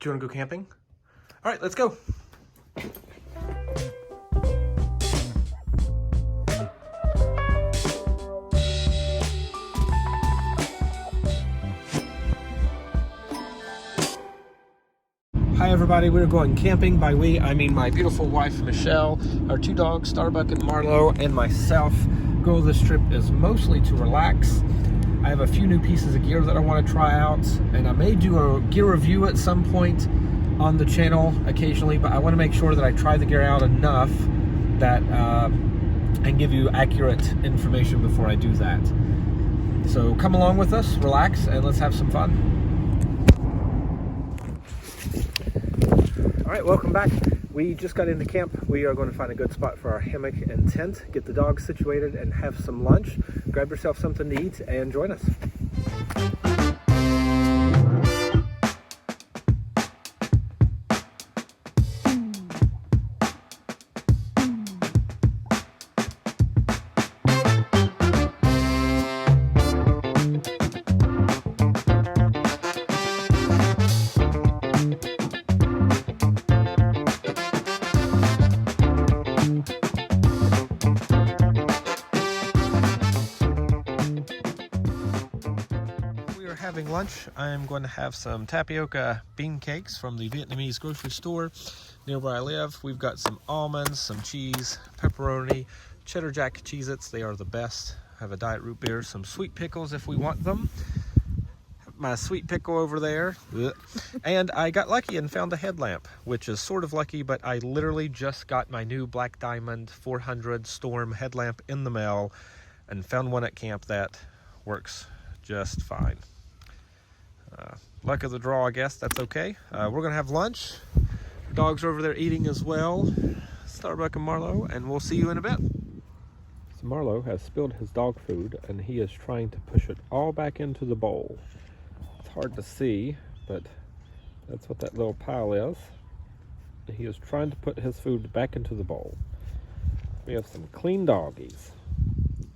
Do you want to go camping? All right, let's go. Hi everybody, we're going camping. By we, I mean my beautiful wife, Michelle, our two dogs, Starbuck and Marlowe, and myself. Goal of this trip is mostly to relax. I have a few new pieces of gear that I want to try out, and I may do a gear review at some point on the channel occasionally, but I want to make sure that I try the gear out enough that and give you accurate information before I do that. So come along with us, relax, and let's have some fun. All right, welcome back. We just got into camp. We are going to find a good spot for our hammock and tent, get the dogs situated, and have some lunch. Grab yourself something to eat and join us. Having lunch, I'm going to have some tapioca bean cakes from the Vietnamese grocery store near where I live. We've got some almonds, some cheese, pepperoni, cheddar jack Cheez-Its. They are the best. I have a diet root beer, some sweet pickles if we want them. My sweet pickle over there. And I got lucky and found a headlamp, which is sort of lucky, but I literally just got my new Black Diamond 400 Storm headlamp in the mail and found one at camp that works just fine. Luck of the draw, I guess. That's okay. We're gonna have lunch. The dogs are over there eating as well, Starbuck and Marlowe, and we'll see you in a bit. So Marlowe has spilled his dog food and he is trying to push it all back into the bowl. It's hard to see, but that's what that little pile is. He is trying to put his food back into the bowl. We have some clean doggies.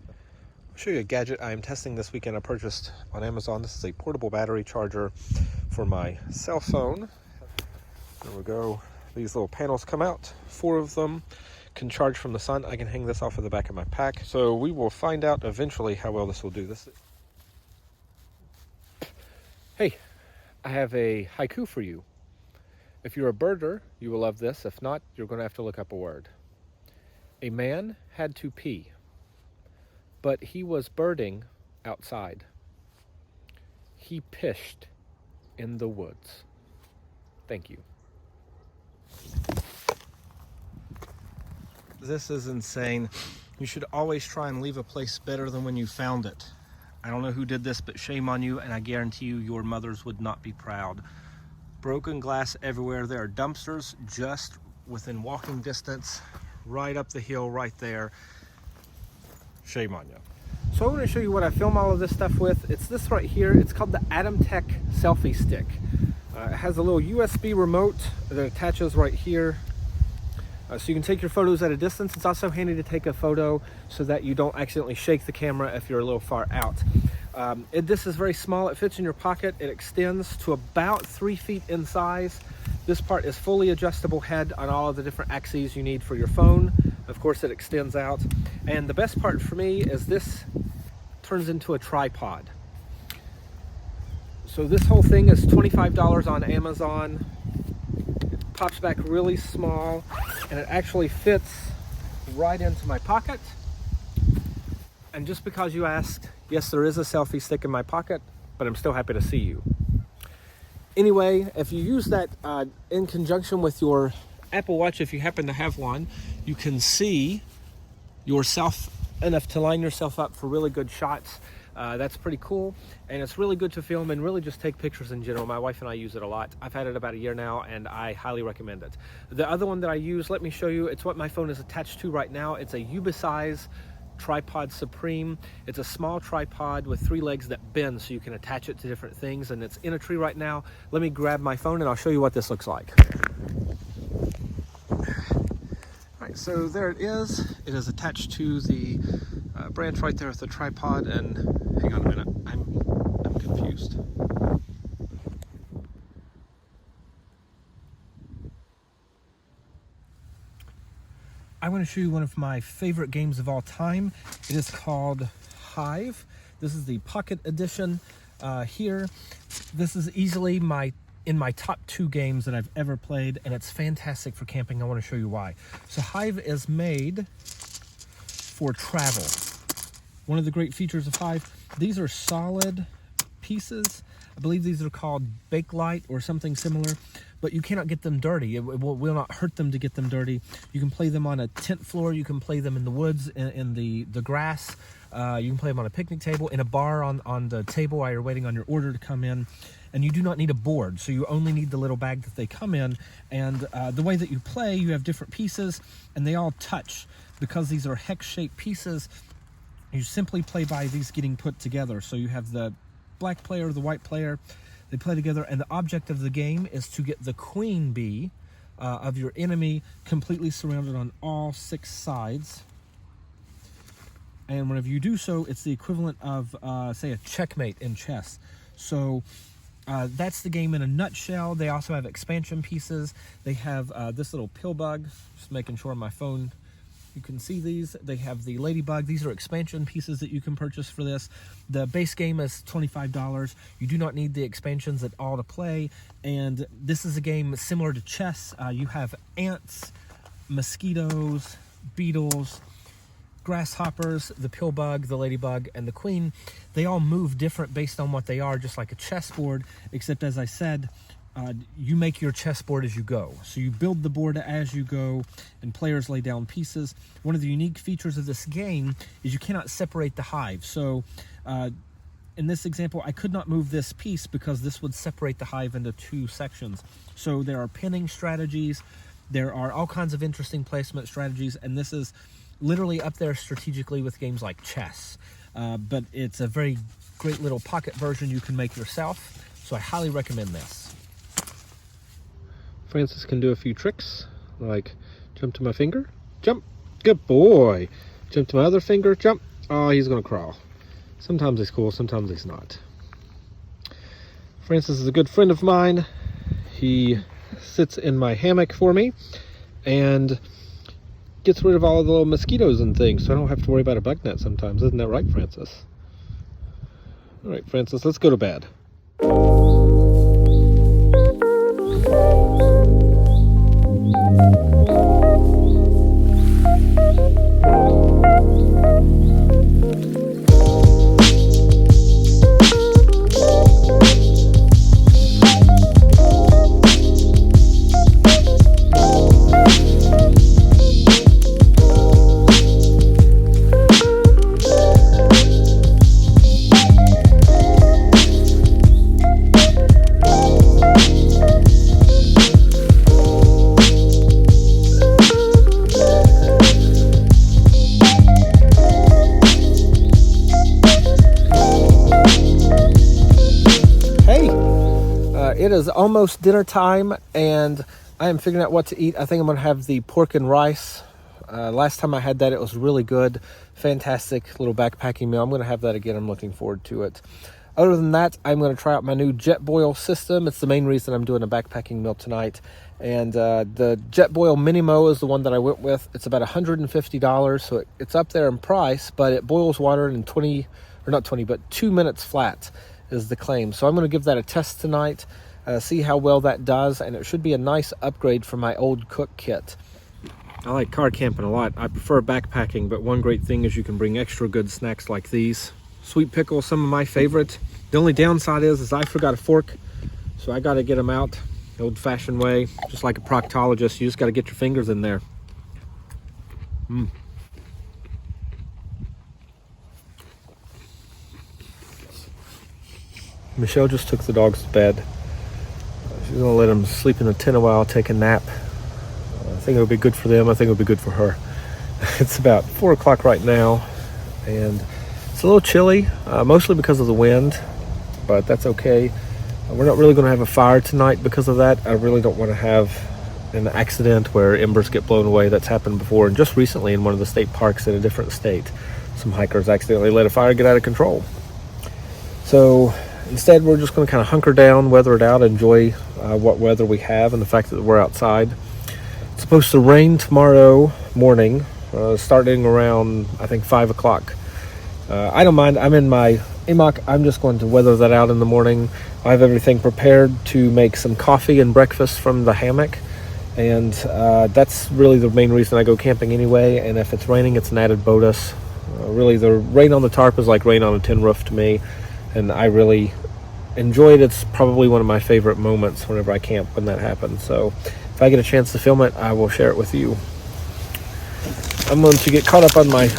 I'll show you a gadget I am testing this weekend. I purchased on Amazon. This is a portable battery charger for my cell phone. There we go. These little panels come out. 4 of them can charge from the sun. I can hang this off of the back of my pack. So we will find out eventually how well this will do. Hey, I have a haiku for you. If you're a birder, you will love this. If not, you're going to have to look up a word. A man had to pee, but he was birding outside. He pished in the woods. Thank you. This is insane. You should always try and leave a place better than when you found it. I don't know who did this, but shame on you, and I guarantee you your mothers would not be proud. Broken glass everywhere. There are dumpsters just within walking distance, right up the hill right there. Shame on you. So I'm going to show you what I film all of this stuff with. It's this right here. It's called the Atom Tech Selfie Stick. It has a little USB remote that attaches right here. So you can take your photos at a distance. It's also handy to take a photo so that you don't accidentally shake the camera if you're a little far out. This is very small. It fits in your pocket. It extends to about 3 feet in size. This part is fully adjustable head on all of the different axes you need for your phone. Of course, it extends out. And the best part for me is this turns into a tripod. So this whole thing is $25 on Amazon. It pops back really small, and it actually fits right into my pocket. And just because you asked, yes, there is a selfie stick in my pocket, but I'm still happy to see you. Anyway, if you use that in conjunction with your Apple Watch, if you happen to have one, you can see yourself enough to line yourself up for really good shots. That's pretty cool, and it's really good to film and really just take pictures in general. My wife and I use it a lot. I've had it about a year now, and I highly recommend it. The other one that I use, let me show you. It's what my phone is attached to right now. It's a Ubisize Tripod Supreme. It's a small tripod with 3 legs that bend so you can attach it to different things, and it's in a tree right now. Let me grab my phone and I'll show you what this looks like. All right, so there it is. It is attached to the branch right there with the tripod, and hang on a minute, I'm confused. I want to show you one of my favorite games of all time. It is called Hive. This is the Pocket Edition here. This is easily in my top 2 games that I've ever played, and it's fantastic for camping. I want to show you why. So Hive is made for travel. One of the great features of Hive, these are solid pieces. I believe these are called Bakelite or something similar, but you cannot get them dirty. It will not hurt them to get them dirty. You can play them on a tent floor. You can play them in the woods, in the grass. You can play them on a picnic table, in a bar on the table while you're waiting on your order to come in. And you do not need a board, so you only need the little bag that they come in. And the way that you play, you have different pieces, and they all touch. Because these are hex-shaped pieces, you simply play by these getting put together. So you have the black player, the white player, they play together, and the object of the game is to get the queen bee of your enemy completely surrounded on all 6 sides. And whenever you do so, it's the equivalent of, say, a checkmate in chess. So that's the game in a nutshell. They also have expansion pieces. They have this little pill bug, just making sure on my phone you can see these. They have the ladybug. These are expansion pieces that you can purchase for this. The base game is $25. You do not need the expansions at all to play. And this is a game similar to chess. You have ants, mosquitoes, beetles, grasshoppers, the pill bug, the ladybug, and the queen. They all move different based on what they are, just like a chessboard, except as I said, you make your chessboard as you go. So you build the board as you go, and players lay down pieces. One of the unique features of this game is you cannot separate the hive. So in this example, I could not move this piece because this would separate the hive into 2 sections. So there are pinning strategies. There are all kinds of interesting placement strategies, and this is literally up there strategically with games like chess. But it's a very great little pocket version you can make yourself. So I highly recommend this. Francis can do a few tricks, like jump to my finger, jump, good boy. Jump to my other finger, jump. Oh, he's gonna crawl. Sometimes he's cool, sometimes he's not. Francis is a good friend of mine. He sits in my hammock for me and gets rid of all of the little mosquitoes and things, so I don't have to worry about a bug net sometimes. Isn't that right, Francis? All right, Francis, let's go to bed. It is almost dinner time, and I am figuring out what to eat. I think I'm going to have the pork and rice. Last time I had that, it was really good. Fantastic little backpacking meal. I'm going to have that again. I'm looking forward to it. Other than that, I'm going to try out my new JetBoil system. It's the main reason I'm doing a backpacking meal tonight. And the JetBoil Minimo is the one that I went with. It's about $150, so it's up there in price, but it boils water in 2 minutes flat is the claim. So I'm going to give that a test tonight. See how well that does, and it should be a nice upgrade from my old cook kit. I like car camping a lot. I prefer backpacking, but one great thing is you can bring extra good snacks like these. Sweet pickles, some of my favorite. The only downside is I forgot a fork, so I got to get them out the old-fashioned way, just like a proctologist. You just got to get your fingers in there. Michelle just took the dogs to bed. She's gonna let them sleep in the tent a while, take a nap. I think it'll be good for them. I think it'll be good for her. It's about 4 o'clock right now, and it's a little chilly, mostly because of the wind, but that's okay. We're not really gonna have a fire tonight because of that. I really don't want to have an accident where embers get blown away. That's happened before, and just recently in one of the state parks in a different state, some hikers accidentally let a fire get out of control. So instead, we're just going to kind of hunker down, weather it out, enjoy what weather we have and the fact that we're outside. It's supposed to rain tomorrow morning, starting around, I think, 5 o'clock. I don't mind. I'm in my AMOC. I'm just going to weather that out in the morning. I have everything prepared to make some coffee and breakfast from the hammock. And that's really the main reason I go camping anyway. And if it's raining, it's an added bonus. Really, the rain on the tarp is like rain on a tin roof to me. And I really enjoy it. It's probably one of my favorite moments whenever I camp when that happens. So if I get a chance to film it, I will share it with you. I'm going to get caught up on my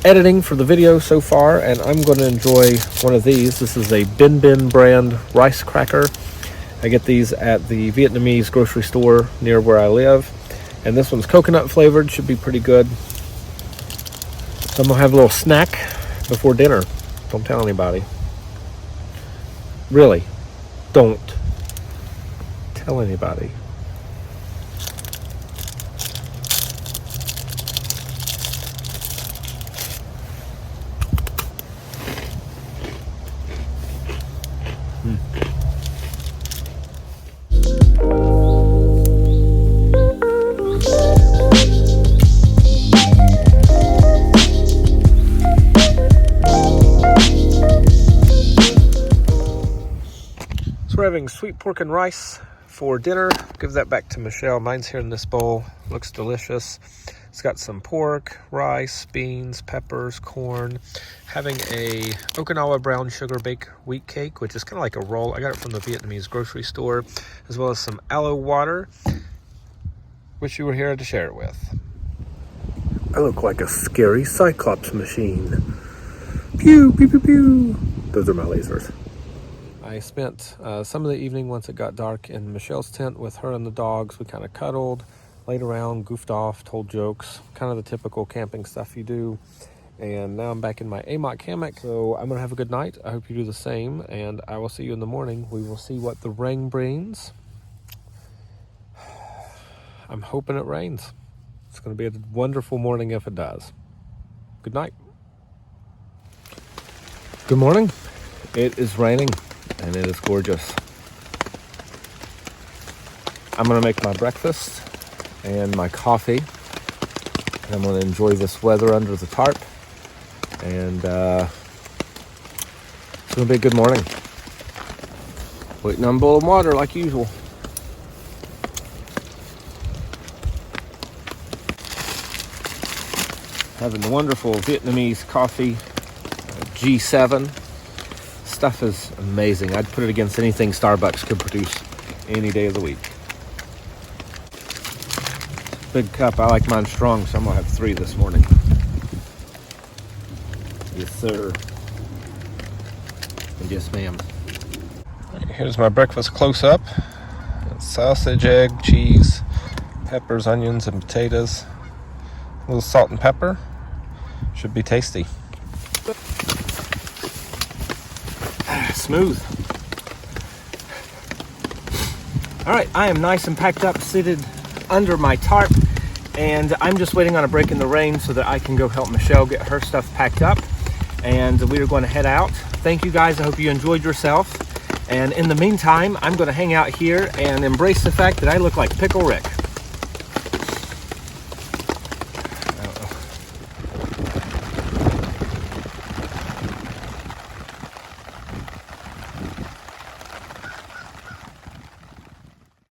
editing for the video so far, and I'm going to enjoy one of these. This is a Bin Bin brand rice cracker. I get these at the Vietnamese grocery store near where I live, and this one's coconut flavored, should be pretty good. So I'm going to have a little snack before dinner. Don't tell anybody. Really, don't tell anybody. So we're having sweet pork and rice for dinner. Give that back to Michelle. Mine's here in this bowl. Looks delicious. It's got some pork, rice, beans, peppers, corn. Having a Okinawa brown sugar baked wheat cake, which is kind of like a roll. I got it from the Vietnamese grocery store, as well as some aloe water, which you were here to share it with. I look like a scary Cyclops machine. Pew, pew, pew, pew. Those are my lasers. I spent some of the evening once it got dark in Michelle's tent with her and the dogs. We kind of cuddled, laid around, goofed off, told jokes, kind of the typical camping stuff you do. And now I'm back in my AMOC hammock, so I'm going to have a good night. I hope you do the same, and I will see you in the morning. We will see what the rain brings. I'm hoping it rains. It's going to be a wonderful morning if it does. Good night. Good morning. It is raining, and it is gorgeous. I'm going to make my breakfast and my coffee, and I'm going to enjoy this weather under the tarp. And it's going to be a good morning. Waiting on a bowl of water like usual. Having the wonderful Vietnamese coffee, G7. Stuff is amazing. I'd put it against anything Starbucks could produce any day of the week. Big cup. I like mine strong, so I'm going to have 3 this morning. Yes, sir. And yes, ma'am. Here's my breakfast close-up. Sausage, egg, cheese, peppers, onions, and potatoes. A little salt and pepper. Should be tasty. Smooth. All right, I am nice and packed up, seated under my tarp, and I'm just waiting on a break in the rain so that I can go help Michelle get her stuff packed up, and we are going to head out. Thank you guys. I hope you enjoyed yourself, and in the meantime, I'm going to hang out here and embrace the fact that I look like Pickle Rick.